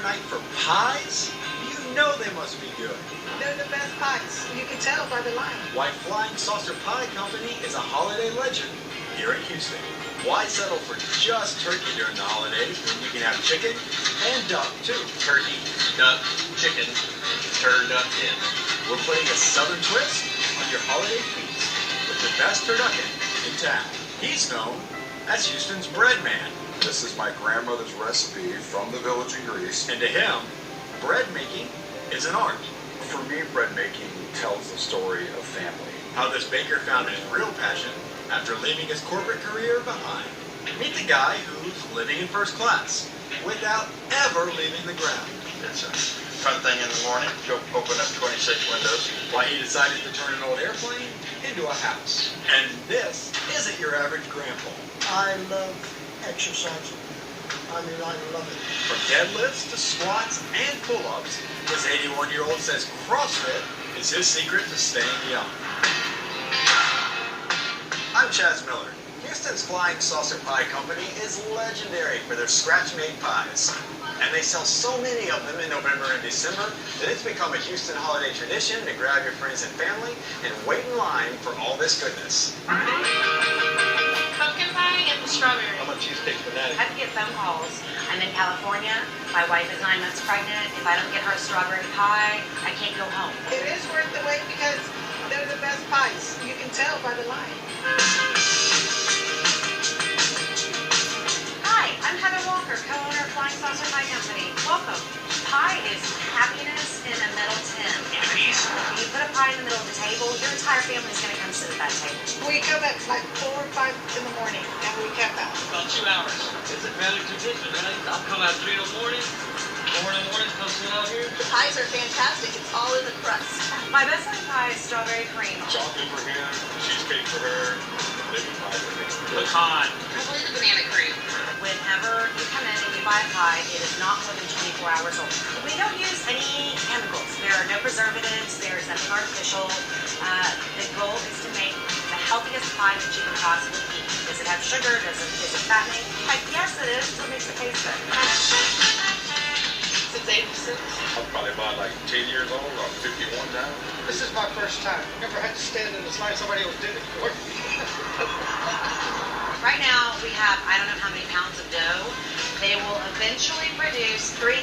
night for pies? You know they must be good. They're the best pies. You can tell by the line. Why Flying Saucer Pie Company is a holiday legend here in Houston. Why settle for just turkey during the holidays when you can have chicken and duck too? Turkey, duck, chicken, turducken. We're putting a southern twist on your holiday feast with the best turducken in town. He's known as Houston's bread man. This is my grandmother's recipe from the village in Greece. And to him, bread making is an art. For me, bread making tells the story of family. How this baker found his real passion after leaving his corporate career behind. Meet the guy who's living in first class without ever leaving the ground. It's a fun thing in the morning. Go open up 26 windows. Why he decided to turn an old airplane into a house. And this isn't your average grandpa. I love exercising. I love it. From deadlifts to squats and pull-ups, this 81-year-old says CrossFit is his secret to staying young. I'm Chaz Miller. Houston's Flying Saucer Pie Company is legendary for their scratch-made pies. And they sell so many of them in November and December that it's become a Houston holiday tradition to grab your friends and family and wait in line for all this goodness. Pumpkin pie and the strawberry. I'm a cheesecake fanatic. I get phone calls. I'm in California. My wife is 9 months pregnant. If I don't get her a strawberry pie, I can't go home. It is worth the wait because they're the best pies. You can tell by the line. Hi, I'm Heather Walker, co-owner of Flying Saucer Pie Company. Welcome. Pie is happiness in a metal tin. When you put a pie in the middle of the table, your entire family is going to come sit at that table. We come at like 4 or 5 in the morning and we camp out. About 2 hours. It's a family tradition, right? I'll come out 3 in the morning, 4 in the morning, come sit out here. The pies are fantastic. It's all in the crust. My best-selling pie is strawberry cream. Chocolate for him, cheesecake for her, baby pie for me. Pecan. Probably the banana cream. Whenever you come in and you buy a pie, it is not more than 24 hours old. We don't use any chemicals. There are no preservatives. There's nothing artificial. The goal is to make the healthiest pie that you can possibly eat. Does it have sugar? Is it fattening? Yes, it is. What makes it taste good? Since 86. I'm probably about like 10 years old. I'm 51 now. This is my first time. Never had to stand in this line. Somebody else did it for me. Right now, we have I don't know how many pounds of dough. They will eventually produce 3,000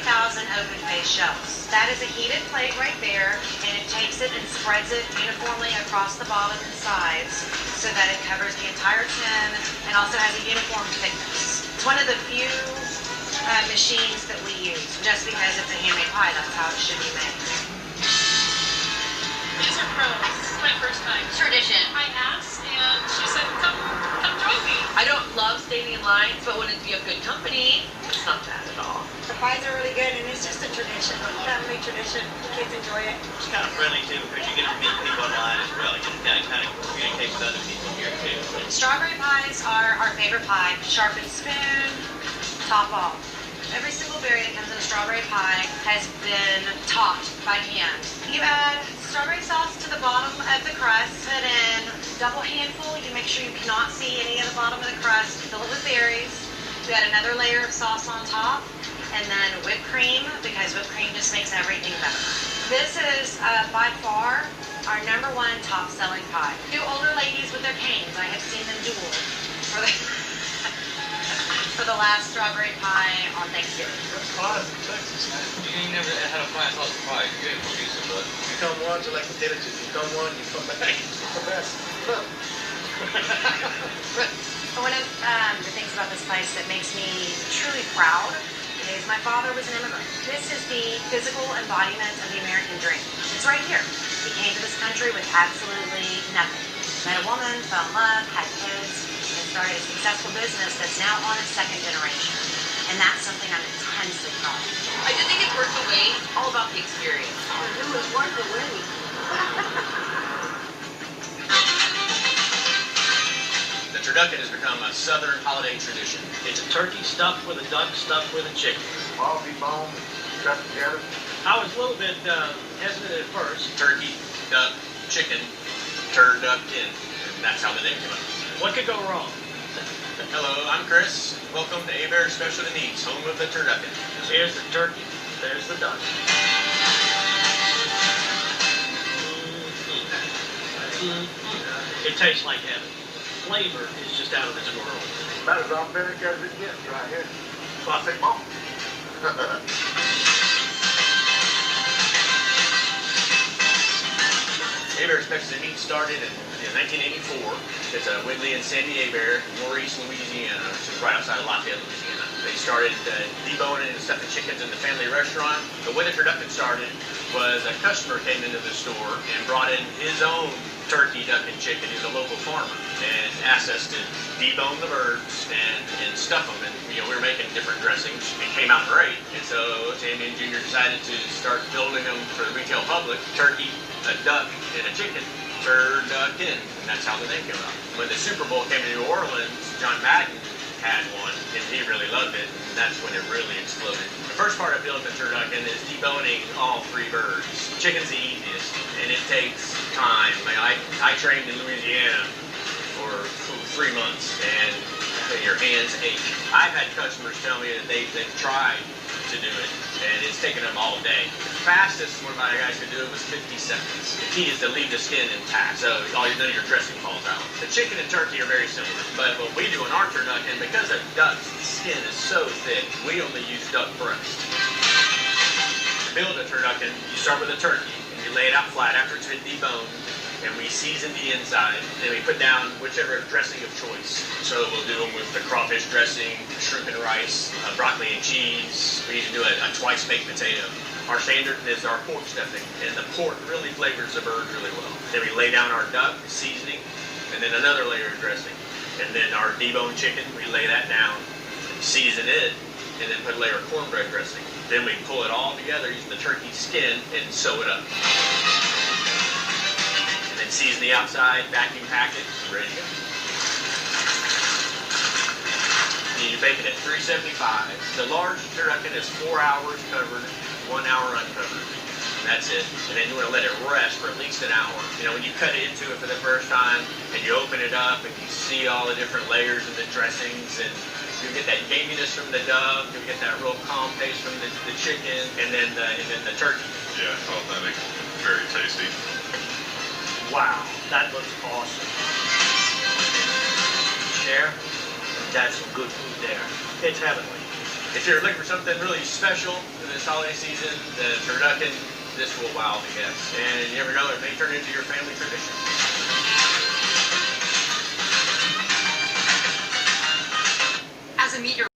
open-faced shells. That is a heated plate right there, and it takes it and spreads it uniformly across the bottom and sides so that it covers the entire tin and also has a uniform thickness. It's one of the few machines that we use, just because it's a handmade pie. That's how it should be made. These are pros. This is my first time. Tradition. I asked and she said, come join me. I don't love standing in lines, but when it's a good company, it's not bad at all. The pies are really good, and it's just a tradition, a family tradition. The kids enjoy it. It's kind of friendly too because you get to meet people online as well. You can kind of communicate with other people here too. Strawberry pies are our favorite pie. Sharpened spoon, top off. Every single berry that comes in a strawberry pie has been topped by hand. You add strawberry sauce to the bottom of the crust, put in double handful. You make sure you cannot see any of the bottom of the crust. Fill it with berries. You add another layer of sauce on top, and then whipped cream, because whipped cream just makes everything better. This is by far our #1 top-selling pie. 2 older ladies with their canes, I have seen them duel for the last strawberry pie on Thanksgiving. That's pies in Texas, man. You ain't never had a flying saucer pie. You ain't produced it, but You come once, you like potato chips. You come one, you come back. It's the best. One of the things about this place that makes me truly proud is my father was an immigrant. This is the physical embodiment of the American dream. It's right here. He came to this country with absolutely nothing. Met a woman, fell in love, had kids, and started a successful business that's now on its 2nd generation. And that's something I'm intensely proud of. I do think it's worth the wait. All about the experience. It was worth the wait. The turducken has become a southern holiday tradition. it's a turkey stuffed with a duck, stuffed with a chicken. All be boned, cut together. I was a little bit hesitant at first. Turkey, duck, chicken, turducken. And that's how the name came up. What could go wrong? Hello, I'm Chris. Welcome to Abear Specialty Needs, home of the turducken. Here's the turkey. There's the duck. It tastes like heaven. Flavor is just out of this world. About as authentic as it gets right here. Classic malt. Abear's Mexican meat started in 1984. It's a Whitley and Sandy Abear, Maurice, Louisiana, which is right outside of Lafayette, Louisiana. They started deboning and stuffing chickens in the family restaurant. The way the turducken started was a customer came into the store and brought in his own Turkeydunken chicken. He's a local farmer and asked us to debone the birds and stuff them. And we were making different dressings. It came out great. And so Tammy and Junior decided to start building them for the retail public. Turkey, a duck, and a chicken. Turkeydunken, and that's how the name came out. When the Super Bowl came to New Orleans, John Madden had one, and he really loved it, and that's when it really exploded. The first part of building the turducken is deboning all three birds. Chicken's the easiest, and it takes time. I trained in Louisiana for 3 months, and your hands ache. I've had customers tell me that they've tried to do it, and it's taken them all day. The fastest one of my guys could do it was 50 seconds. The key is to leave the skin intact, so none of your dressing falls out. The chicken and turkey are very similar, but what we do in our turducken, because of duck's skin is so thick, we only use duck breast. To build a turducken, you start with a turkey, and you lay it out flat after it's been deboned, and we season the inside. Then we put down whichever dressing of choice. So we'll do them with the crawfish dressing, shrimp and rice, broccoli and cheese. We even do a twice baked potato. Our standard is our pork stuffing, and the pork really flavors the bird really well. Then we lay down our duck, seasoning, and then another layer of dressing. And then our deboned chicken, we lay that down, season it, and then put a layer of cornbread dressing. Then we pull it all together using the turkey skin and sew it up. Season the outside, vacuum pack it, ready to go. And you bake it at 375. The large turducken is 4 hours covered, 1 hour uncovered. And that's it. And then you want to let it rest for at least an hour. When you cut into it for the first time and you open it up and you see all the different layers of the dressings, and you get that gaminess from the duck, you get that real calm taste from the chicken, and then the turkey. Yeah, authentic, very tasty. Wow, that looks awesome. Share, that's some good food there. It's heavenly. If you're looking for something really special for this holiday season, the turducken, this will wow the guests. And you never know, it may turn into your family tradition. As a meet your